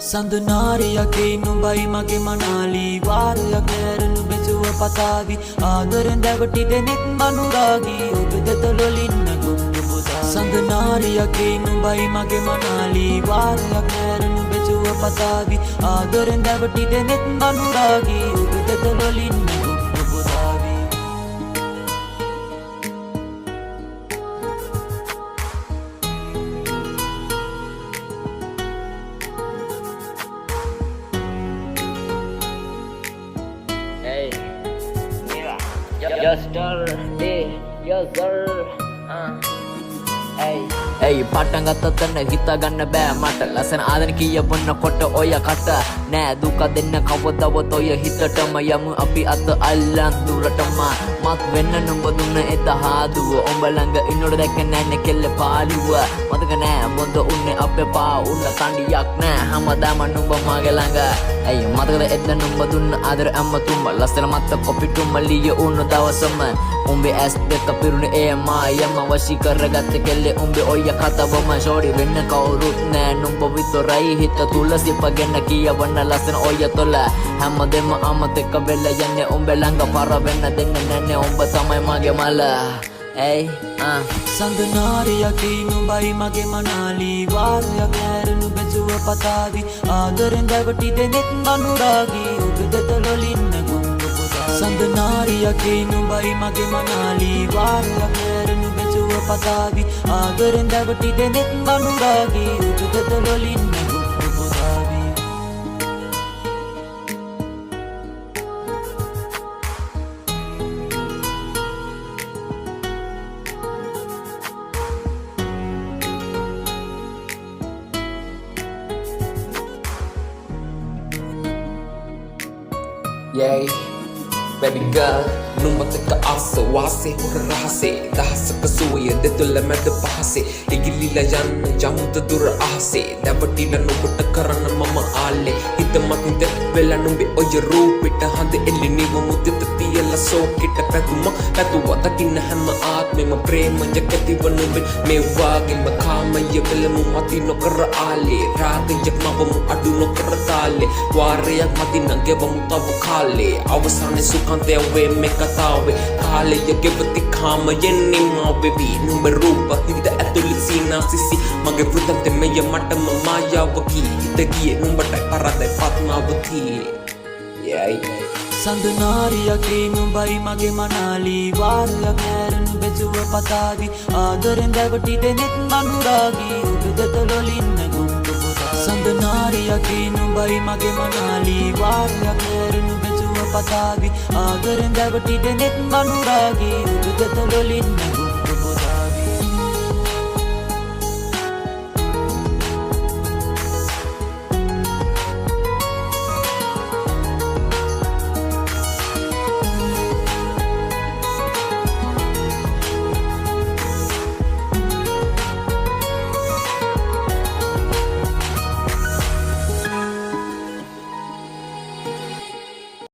Sandunaariyakke නුඹයි මගේ මනාලි වාරයක් නැරණු බෙසුව පතාවි ආදරෙන් දැවටිද නෙත් මනුරාගි ඔබ දෙතලොලින්න ගොඩ පුදා Sandunaariyakke නුඹයි මගේ මනාලි වාරයක් නැරණු බෙසුව පතාවි ආදරෙන් දැවටිද නෙත් මනුරාගි ඔබ දෙතලොලින්න ගොඩ පුදාවි Yes sir, yes sir. Hey, පටන් ගත්ත තැන හිතා ගන්න බෑ මට ලස්සන ආදන කීය බොන්නකොට ඔය කට නෑ දුක දෙන්න කවදවත් ඔය හිතටම යමු අපි අත අල්ලන් දුරටම මත් වෙන්න නුඹ දුන්න එත හාදුව උඹ ළඟ ඉන්නොට දැක්ක නෑනේ කෙල්ල පාළුව මතක නෑ බොඳ උන්නේ අපේ පා උන්න තණ්ඩියක් නෑ හැමදාම නුඹ මගේ ළඟ ඇයි මතකද එද්ද නුඹ දුන්න ආදර අම්මතුම්ම ලස්සන මත කොපිටුම්ම ලිය උන්න දවසම උඹේ ඇස් දෙක පිරුණේ ඒ මායම වශී කරගත්ත කෙල්ලේ උඹේ ඔය කතාවම ෂෝඩි වෙන්න කවුරුත් නෑ නුඹ විතරයි හිත තුල සිපගෙන කියවන්න ලස්සන ඔය තොල හැමදෙම අමතක වෙලා යන්නේ උඹ ළඟ පර වෙන්න දෙන්න නැන්නේ උඹ තමයි මගේ මල ඇයි Sandunaariyakke නුඹයි මගේ මනාලි වාරයක් නැරණු බෙසුව පතාවි ආදරෙන් දැවටිද නෙත් මනුරාගි ඔබ දෙතලොලින්න ගොඩ පුදා Sandunaariyakke නුඹයි මගේ මනාලි වාරයක් නැරණු බෙසුව පතාවි ආදරෙන් දැවටිද නෙත් මනුරාගි ඔබ දෙතලොලින්න ගොඩ පුදාවි Yay, baby girl, numataka asa wase hora rahase dahasaka suya detula mad pahase igilila yanna jamuta dura ahase davatila nubata karana mama ale hitamatunde vela numbe oya roopita hande elli niva mudita tiyala sokita patuma patuwa takinna hamma aatmema prema jakati vanumbe me wage makama yevela mu mati nokara ale raga yakmawamu adu nokara tale warayak mati nangewamu tavu khale avasane sukante ave me katawe kale yagevati khama yenni mavevi numbe roopa hida atuli sina sisi mage vrutante meya matama mayawaki itagiye numbata parade patmavati yay Sandunaariyakke නුඹයි මගේ මනාලි වාරයක් නැරණු බෙසුව පතාවි ආදරෙන් දැවටිද නෙත් මනුරාගි ඔබ දෙතලොලින්න ගොඩ පුදා Sandunaariyakke නුඹයි මගේ මනාලි වාරයක් නැරණු බෙසුව පතාවි ආදරෙන් දැවටිද නෙත් මනුරාගි ඔබ දෙතලොලින්න